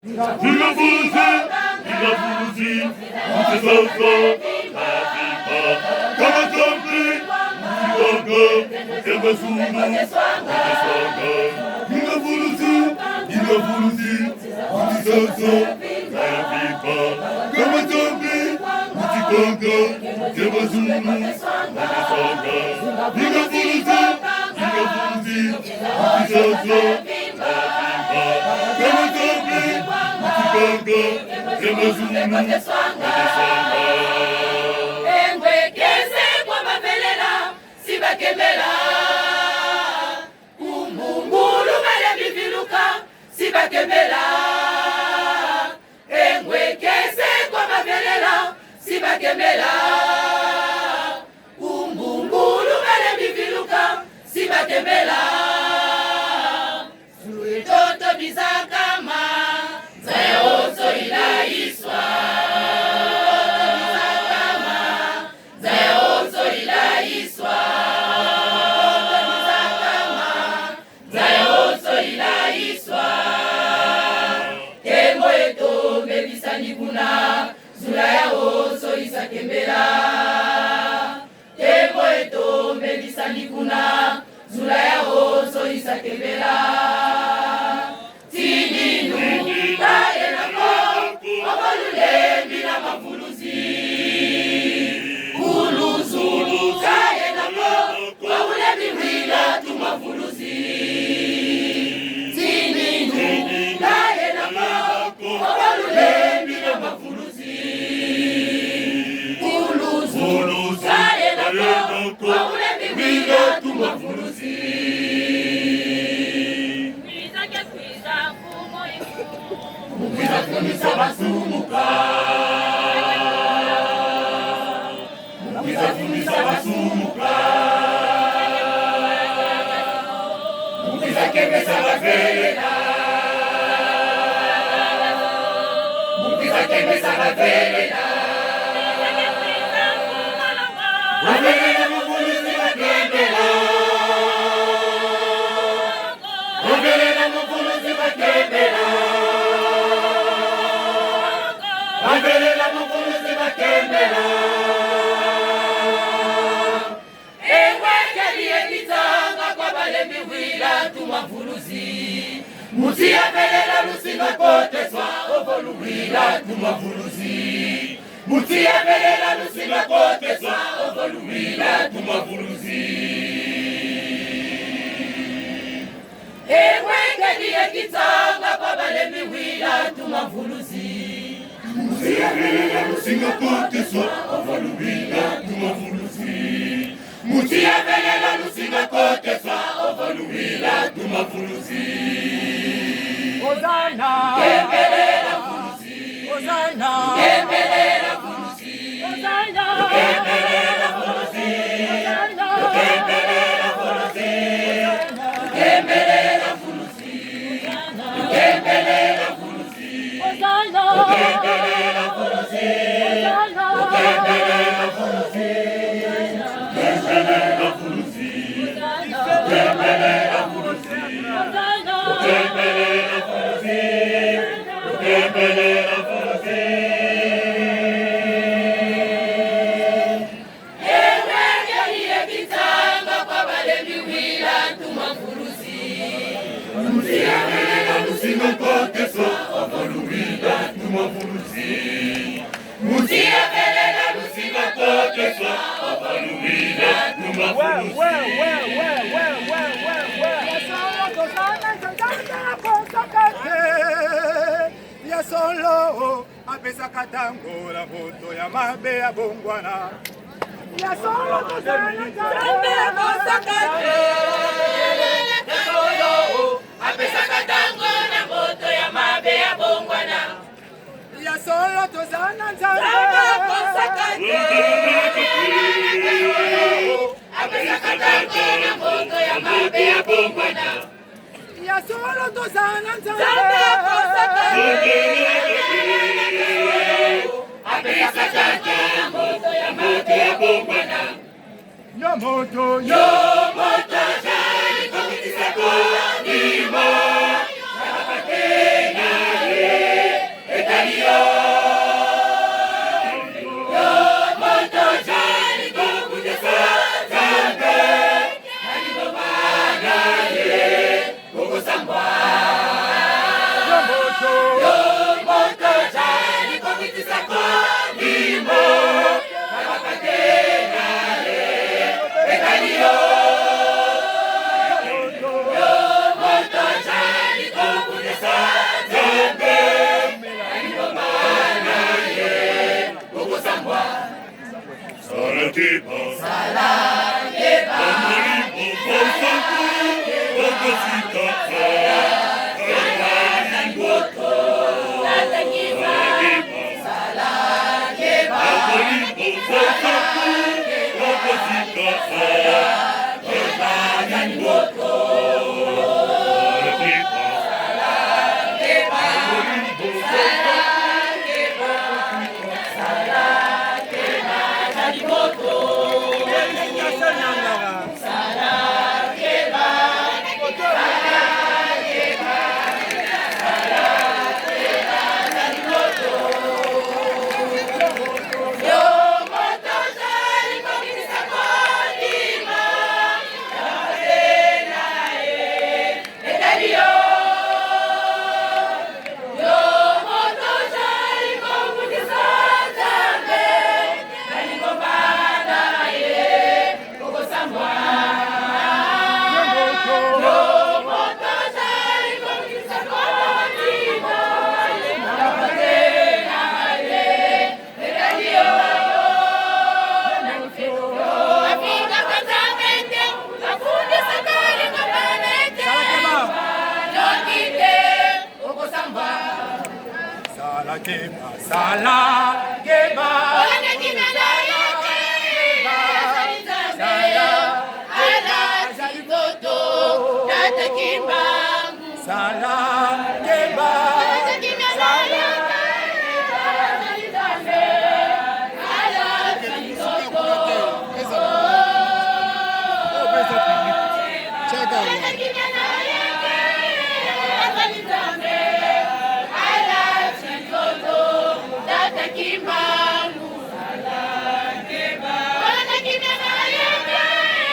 Ninavuzi, mchezazo, Afrika, kama zombie, mkiwanga, kama zulu, mkiswanga. Ninavuzi, mchezazo, Afrika, kama zombie, mkiwanga, kama zulu, mkiswanga. Ninavuzi, mchezazo, Afrika, kama zombie, engwekeze kwa mabelela sibakembela kumbungulu bale biviluka sibakembela engwekeze kwa mabelela sibakembela kumbungulu bale biviluka sibakembela suetoto bizakama Zayaozo ilaiswa Zayaozo ilaiswa Zayaozo ilaiswa Kemo eto mebisani kuna Zula yaozo isakembela Kemo eto mebisani kuna Zula yaozo isakembela Basumuka Mukizafundisa basumuka Mukizakembesa bavelela Mukizakembesa bavelela Bavelela mufulusi bakembela Bavelela mufulusi bakembela Bavelela mufulusi bakembela Engwekeli ekitanga kwa bale miwila tumafulusi Mutiabelela lusinga koteswa ovoluwila tumafulusi Mutiabelela lusinga koteswa ovoluwila tumafulusi Engwekeli ekitanga kwa bale miwila tumafulusi Mutiabelela lusinga koteswa ovoluwila tumafulusi Mutiabelela lusinga koteswa ovoluwila tumafulusi Ozana Kembelela fulusi Ozana Kembelela fulusi Ozana Kembelela fulusi Kembelela fulusi Kembelela fulusi Kembelela fulusi Ozana Kembelela fulusi Kembelela fulusi Kembelela fulusi Kembelela fulusi Kembelela fulusi Kembelela fulusi Engwekeli ekitanga kwa bale miwila tumafulusi Mutiabelela lusinga koteswa ovoluwila tumafulusi Mutiabelela lusinga koteswa ovoluwila tumafulusi Ya solo apesa katango la moto ya mabe ya bongwana ya solo tozana Zambe kosakate Ya solo apesa katango na moto ya mabe ya bongwana ya solo tozana Zambe kosakate Apesa katango na moto ya mabe ya bongwana ya solo tozana Zambe kosakate Apesa katango na moto ya mabe ya bongwana yo moto Yo moto jali komitisa kwa nimo Ya mapakenya ye keba, Salakeba, Amoribo Bosaku, Bogositaka, Amarimboto, Tatakima, Salakeba, Amoribo Bosaku, Bogositaka, Amarimboto, Salakeba, Amoribo Bosaku, Salakeba, Salimoto, Salakeba, Salakeba, Salakeba, Salakeba,